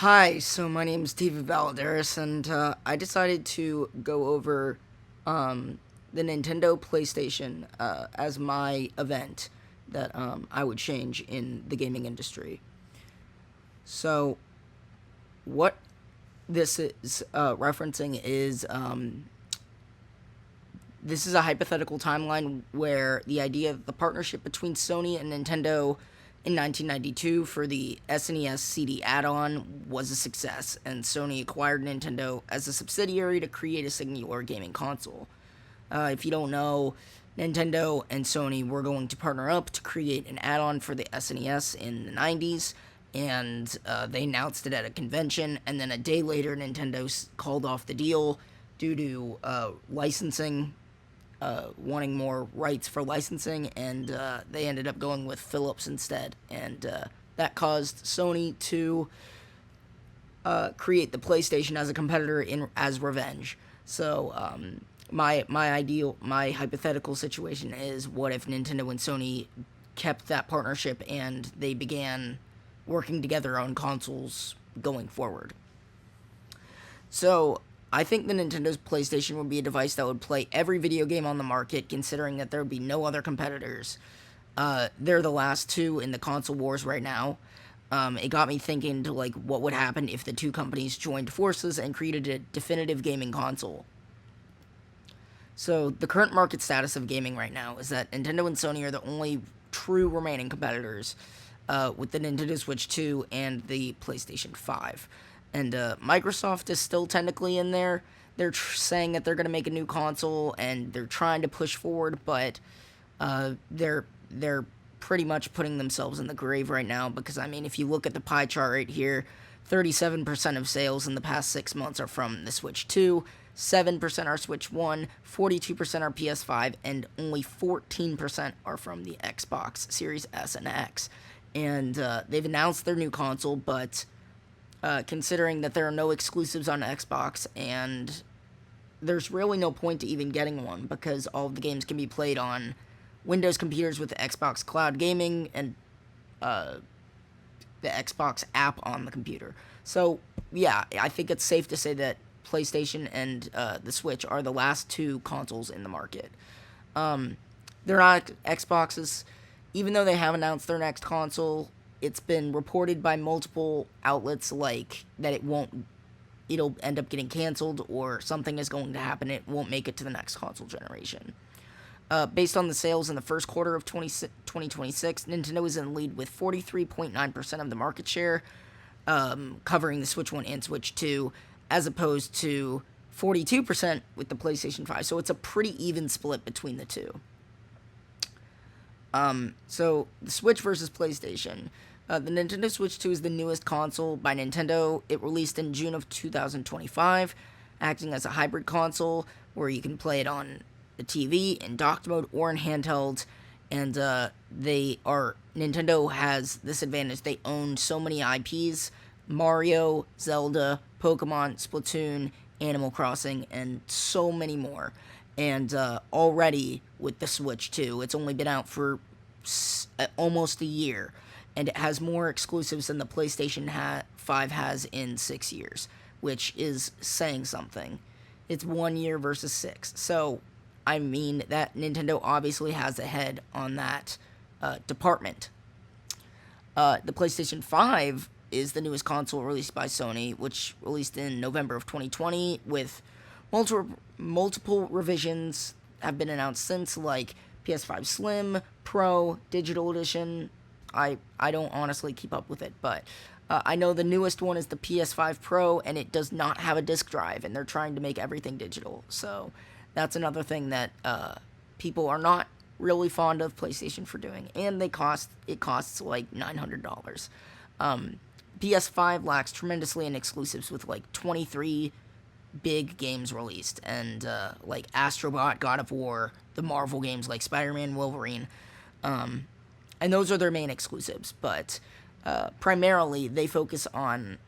Hi, so my name is Steve Valadares, and I decided to go over the Nintendo PlayStation as my event that I would change in the gaming industry. So, what this is referencing is this is a hypothetical timeline where the idea of the partnership between Sony and Nintendo in 1992 for the SNES CD add-on was a success, and Sony acquired Nintendo as a subsidiary to create a singular gaming console. If you don't know, Nintendo and Sony were going to partner up to create an add-on for the SNES in the 90s, and they announced it at a convention, and then a day later, Nintendo called off the deal due to licensing, wanting more rights for licensing, and they ended up going with Philips instead, and that caused Sony to create the PlayStation as a competitor as revenge. So my hypothetical situation is, what if Nintendo and Sony kept that partnership and they began working together on consoles going forward? So I think the Nintendo's PlayStation would be a device that would play every video game on the market, considering that there would be no other competitors. They're the last two in the console wars right now. It got me thinking to what would happen if the two companies joined forces and created a definitive gaming console. So the current market status of gaming right now is that Nintendo and Sony are the only true remaining competitors, with the Nintendo Switch 2 and the PlayStation 5. And Microsoft is still technically in there. They're saying that they're going to make a new console, and they're trying to push forward, but they're pretty much putting themselves in the grave right now, because, I mean, if you look at the pie chart right here, 37% of sales in the past 6 months are from the Switch 2, 7% are Switch 1, 42% are PS5, and only 14% are from the Xbox Series S and X. And they've announced their new console, but considering that there are no exclusives on Xbox, and there's really no point to even getting one, because all of the games can be played on Windows computers with the Xbox Cloud Gaming and the Xbox app on the computer. So, yeah, I think it's safe to say that PlayStation and the Switch are the last two consoles in the market. They're not Xboxes. Even though they have announced their next console, it's been reported by multiple outlets that it'll end up getting canceled, or something is going to happen. It won't make it to the next console generation. Based on the sales in the first quarter of 2026, Nintendo is in the lead with 43.9% of the market share, covering the Switch 1 and Switch 2, as opposed to 42% with the PlayStation 5. So it's a pretty even split between the two. So the Switch versus PlayStation. The Nintendo Switch 2 is the newest console by Nintendo. It released in June of 2025, acting as a hybrid console where you can play it on the TV in docked mode or in handheld. And Nintendo has this advantage: they own so many IPs: Mario, Zelda, Pokemon, Splatoon, Animal Crossing, and so many more. And already with the Switch 2, it's only been out for almost a year, and it has more exclusives than the PlayStation 5 has in 6 years, which is saying something. It's 1 year versus 6. So, I mean, that Nintendo obviously has a head on that department. The PlayStation 5 is the newest console released by Sony, which released in November of 2020, with multiple revisions have been announced since, like PS5 Slim, Pro, Digital Edition. I don't honestly keep up with it, but I know the newest one is the PS5 Pro, and it does not have a disc drive, and they're trying to make everything digital. So that's another thing that people are not really fond of PlayStation for doing, and it costs like $900. PS5 lacks tremendously in exclusives, with like 23 big games released, and like Astrobot, God of War, the Marvel games like Spider-Man, Wolverine, and those are their main exclusives. But primarily, they focus on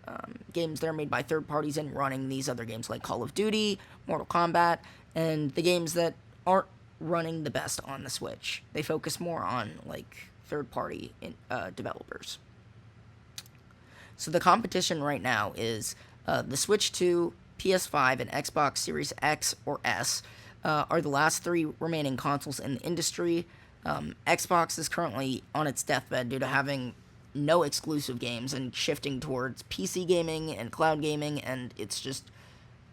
games that are made by third parties and running these other games like Call of Duty, Mortal Kombat, and the games that aren't running the best on the Switch. They focus more on like third-party developers. So the competition right now is the Switch 2, PS5, and Xbox Series X or S are the last three remaining consoles in the industry. Xbox is currently on its deathbed due to having no exclusive games and shifting towards PC gaming and cloud gaming, and it's just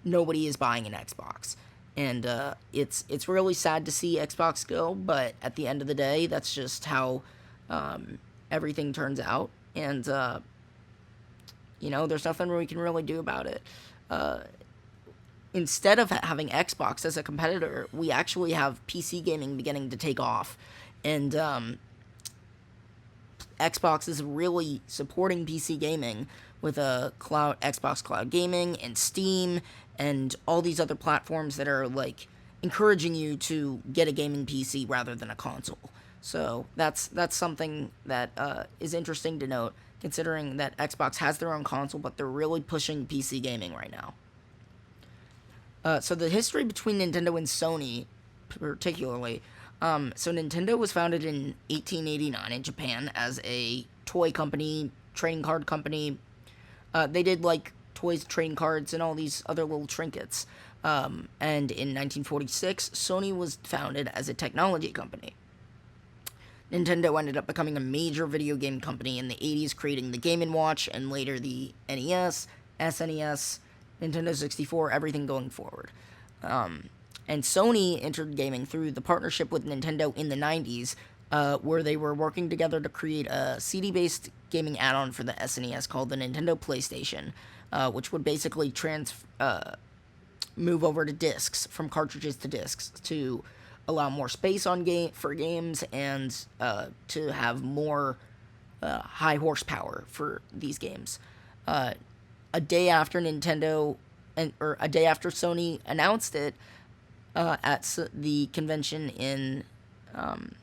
nobody is buying an Xbox. And it's really sad to see Xbox go, but at the end of the day, that's just how everything turns out. And there's nothing we can really do about it. Instead of having Xbox as a competitor, we actually have PC gaming beginning to take off, and Xbox is really supporting PC gaming with a Xbox Cloud Gaming and Steam and all these other platforms that are like encouraging you to get a gaming PC rather than a console. So that's something that is interesting to note, considering that Xbox has their own console, but they're really pushing PC gaming right now. So the history between Nintendo and Sony, particularly, so Nintendo was founded in 1889 in Japan as a toy company, trading card company. They did like toys, trading cards, and all these other little trinkets. And in 1946, Sony was founded as a technology company. Nintendo ended up becoming a major video game company in the 80s, creating the Game & Watch and later the NES, SNES, Nintendo 64, everything going forward. And Sony entered gaming through the partnership with Nintendo in the 90s, where they were working together to create a CD-based gaming add-on for the SNES called the Nintendo PlayStation, which would basically move over to discs, from cartridges to discs, to allow more space for games and to have more high horsepower for these games. A day after Sony announced it at the convention in, I'm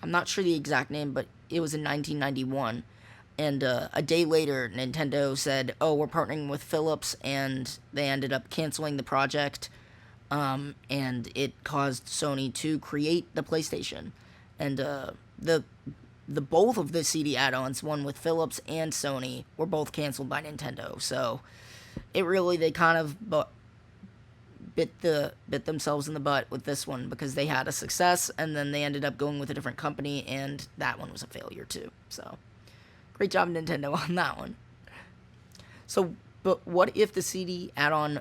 not sure the exact name, but it was in 1991. And a day later, Nintendo said, "Oh, we're partnering with Philips," and they ended up canceling the project. And it caused Sony to create the PlayStation, and the both of the CD add-ons, one with Philips and Sony, were both canceled by Nintendo. So they kind of bit themselves in the butt with this one, because they had a success and then they ended up going with a different company, and that one was a failure too. So great job, Nintendo, on that one. So, but what if the CD add-on,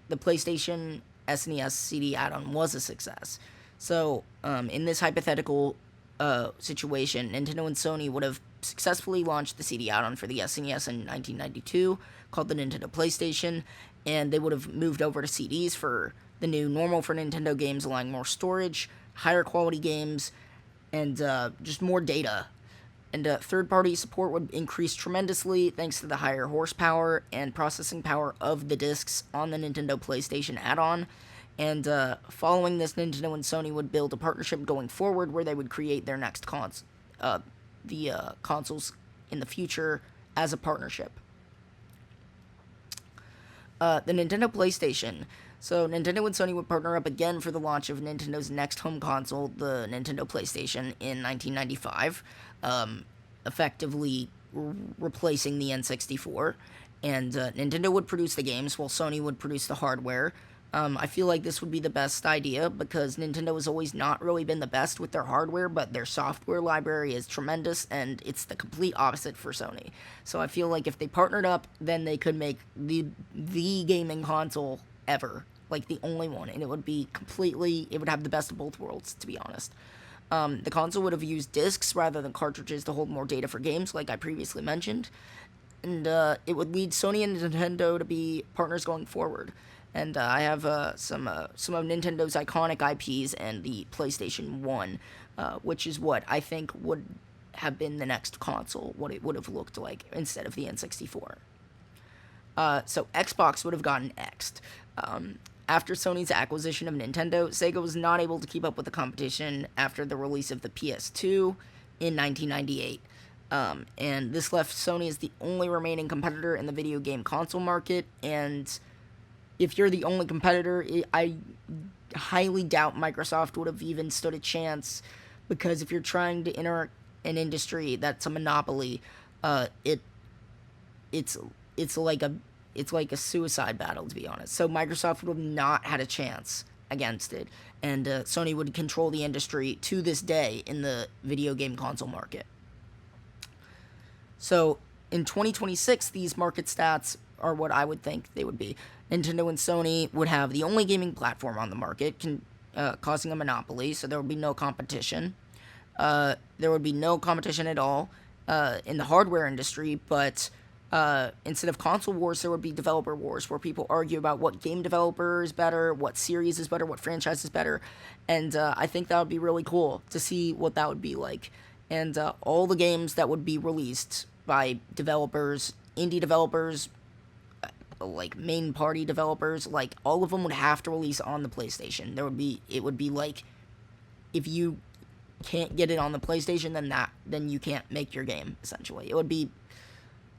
the PlayStation SNES CD add-on, was a success? So, in this hypothetical situation, Nintendo and Sony would have successfully launched the CD add-on for the SNES in 1992, called the Nintendo PlayStation, and they would have moved over to CDs for the new normal for Nintendo games, allowing more storage, higher quality games, and just more data. And third-party support would increase tremendously thanks to the higher horsepower and processing power of the discs on the Nintendo PlayStation add-on. And following this, Nintendo and Sony would build a partnership going forward where they would create their next consoles in the future as a partnership. The Nintendo PlayStation. So Nintendo and Sony would partner up again for the launch of Nintendo's next home console, the Nintendo PlayStation, in 1995, effectively replacing the N64. And Nintendo would produce the games while Sony would produce the hardware. I feel like this would be the best idea, because Nintendo has always not really been the best with their hardware, but their software library is tremendous, and it's the complete opposite for Sony. So I feel like if they partnered up, then they could make the gaming console ever, like the only one, and it would have the best of both worlds, to be honest. The console would have used discs rather than cartridges to hold more data for games, like I previously mentioned, and it would lead Sony and Nintendo to be partners going forward. And I have some of Nintendo's iconic IPs and the PlayStation 1, which is what I think would have been the next console, what it would have looked like instead of the N64. So Xbox would have gotten X'd. After Sony's acquisition of Nintendo, Sega was not able to keep up with the competition after the release of the PS2 in 1998. And this left Sony as the only remaining competitor in the video game console market, and if you're the only competitor, I highly doubt Microsoft would have even stood a chance, because if you're trying to enter an industry that's a monopoly, it's it's like a it's like a suicide battle, to be honest. So Microsoft would have not had a chance against it, and Sony would control the industry to this day in the video game console market. So in 2026, these market stats are what I would think they would be. Nintendo and Sony would have the only gaming platform on the market, causing a monopoly, so there would be no competition. There would be no competition at all in the hardware industry, but instead of console wars, there would be developer wars where people argue about what game developer is better, what series is better, what franchise is better, and I think that would be really cool to see what that would be like. And all the games that would be released by developers, indie developers, like main party developers, like all of them would have to release on the PlayStation. It would be like, if you can't get it on the PlayStation, then you can't make your game, essentially. It would be,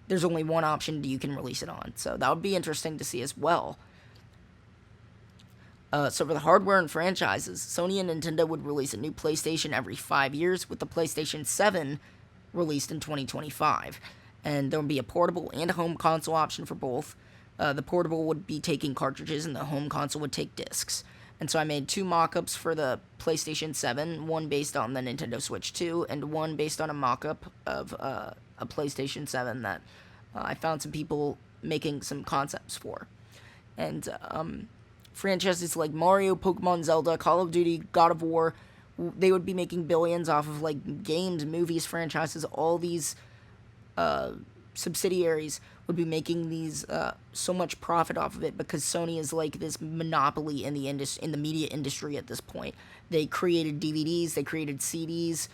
there's only one option you can release it on, so that would be interesting to see as well. So for the hardware and franchises, Sony and Nintendo would release a new PlayStation every 5 years, with the PlayStation 7 released in 2025. And there would be a portable and a home console option for both. The portable would be taking cartridges, and the home console would take discs. And so I made 2 mock-ups for the PlayStation 7, one based on the Nintendo Switch 2, and one based on a mock-up of a PlayStation 7 that I found some people making some concepts for. And franchises like Mario, Pokemon, Zelda, Call of Duty, God of War, they would be making billions off of like games, movies, franchises. All these subsidiaries would be making these so much profit off of it, because Sony is like this monopoly in the media industry at this point. They created DVDs, they created CDs,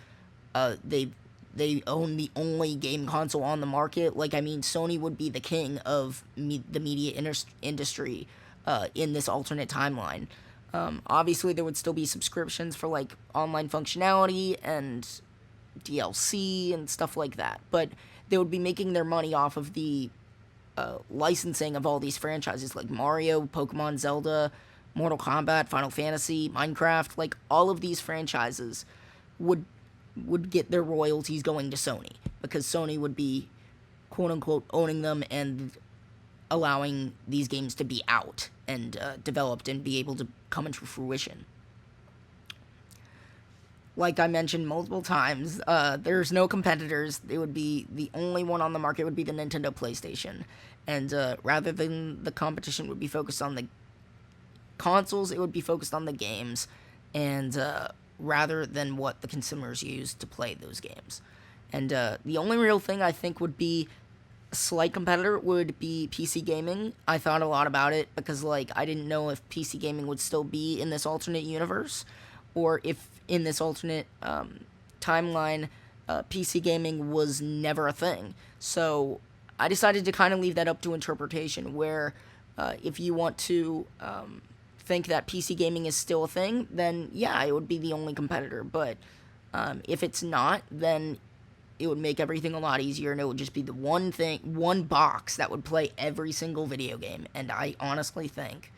they own the only game console on the market. Like, I mean, Sony would be the king of the media industry in this alternate timeline. Obviously, there would still be subscriptions for like online functionality and DLC and stuff like that, but they would be making their money off of the licensing of all these franchises like Mario, Pokemon, Zelda, Mortal Kombat, Final Fantasy, Minecraft. Like, all of these franchises would get their royalties going to Sony, because Sony would be, quote-unquote, owning them and allowing these games to be out and developed and be able to come into fruition. Like I mentioned multiple times, there's no competitors. It would be, the only one on the market would be the Nintendo PlayStation. And rather than the competition would be focused on the consoles, it would be focused on the games, and rather than what the consumers use to play those games. And the only real thing I think would be a slight competitor would be PC gaming. I thought a lot about it, because like I didn't know if PC gaming would still be in this alternate universe, or if in this alternate timeline PC gaming was never a thing. So I decided to kind of leave that up to interpretation, where if you want to think that PC gaming is still a thing, then yeah, it would be the only competitor. But if it's not, then it would make everything a lot easier, and it would just be the one box that would play every single video game. And I honestly think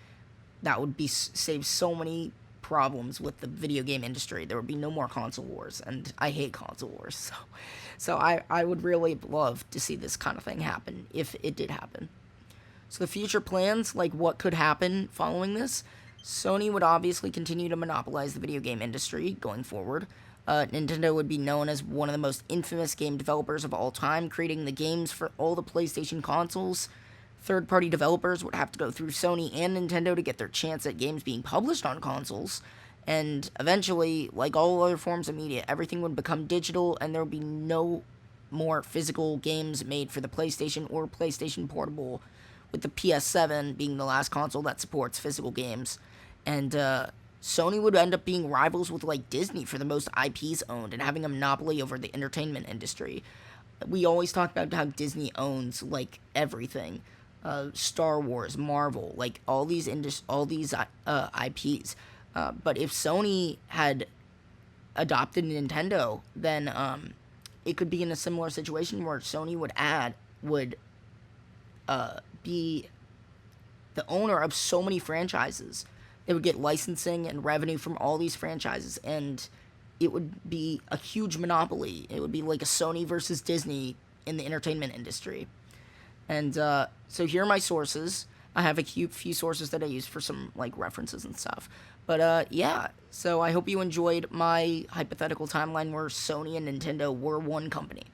that would be save so many problems with the video game industry. There would be no more console wars, and I hate console wars. So I would really love to see this kind of thing happen if it did happen. So the future plans, like what could happen following this, Sony would obviously continue to monopolize the video game industry going forward. Nintendo would be known as one of the most infamous game developers of all time, creating the games for all the PlayStation consoles. Third-party developers would have to go through Sony and Nintendo to get their chance at games being published on consoles. And eventually, like all other forms of media, everything would become digital, and there would be no more physical games made for the PlayStation or PlayStation Portable, with the PS7 being the last console that supports physical games. And Sony would end up being rivals with like Disney for the most IPs owned, and having a monopoly over the entertainment industry. We always talk about how Disney owns like everything. Star Wars, Marvel, like all these IPs. But if Sony had adopted Nintendo, then it could be in a similar situation where Sony would be the owner of so many franchises. They would get licensing and revenue from all these franchises, and it would be a huge monopoly. It would be like a Sony versus Disney in the entertainment industry. And so here are my sources. I have a few sources that I use for some like references and stuff. But yeah, so I hope you enjoyed my hypothetical timeline where Sony and Nintendo were one company.